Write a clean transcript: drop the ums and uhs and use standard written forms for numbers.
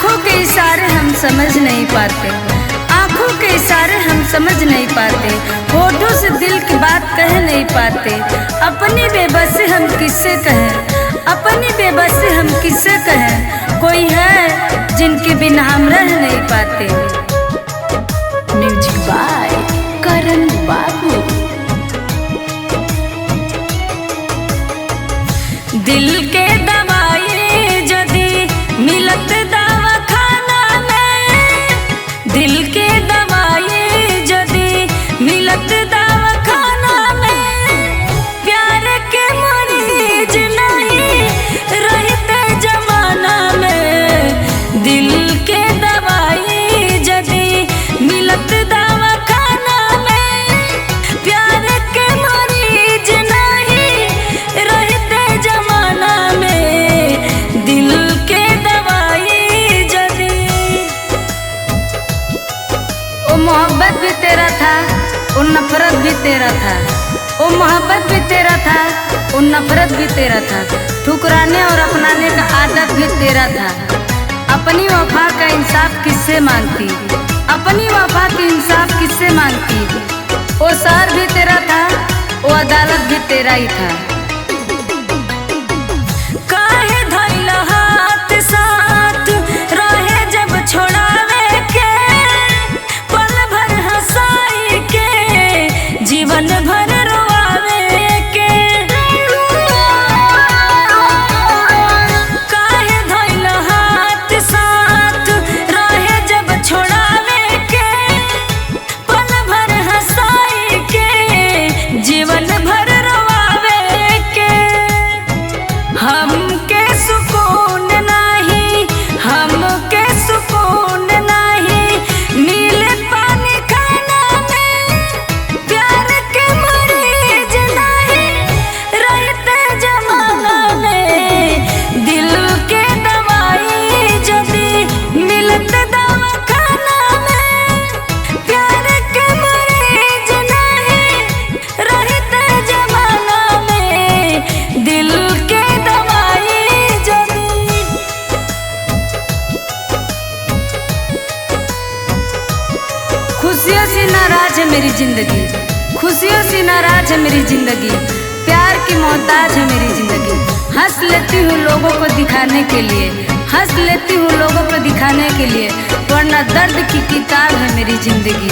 आँखों के इशारे हम समझ नहीं पाते, आँखों के इशारे हम समझ नहीं पाते, होठों से दिल की बात कह नहीं पाते। अपनी बेबसी हम किससे कहें, अपनी बेबसी हम किससे कहें। कोई है जिनके बिना हम रह नहीं पाते। म्यूजिक बाय करण बाबू। दिल के दवाई जदी मिलत दवा खाना में, दिल के दवाई जदी मिलत दवा खाना में, प्यार के मरीज नहीं रहते जमाना में। दिल के दवाई जदी मिलत दवा खाना में, प्यार के मरीज नहीं रहते जमाना में। दिल के दवाई जदी ओ मोहब्बत भी तेरा था, वो नफरत भी तेरा था। वो मोहब्बत भी तेरा था, वो नफरत भी तेरा था। ठुकराने और अपनाने का आदत भी तेरा था। अपनी वफा का इंसाफ किससे मांगती, अपनी वफा की इंसाफ किससे मांगती। वो शहर भी तेरा था, वो अदालत भी तेरा ही था। काहे धइल हाथ साथ रहे जब छोड़ावे के, पल भर हंसाई के जीवन भर रोआवे के। काहे धइल हाथ साथ रहे जब छोड़ावे के, पल भर हंसाई के जीवन भर रोआवे के। हमके सुकून नहीं, हमके सुकून नहीं मिले पानी खाना में, प्यार के मरीज नहीं रहते जमाना में। दिल के दवाई जदी मिलत दवा खाना में, प्यार के मरीज नहीं रहते जमाना में। दिल के दवाई जदी खुशियों से नाराज है मेरी जिंदगी, खुशियों से नाराज है मेरी जिंदगी। प्यार की मोहताज है मेरी जिंदगी। हंस लेती हूँ लोगों को दिखाने के लिए, हंस लेती हूँ लोगों को दिखाने के लिए, वरना दर्द की किताब है मेरी जिंदगी।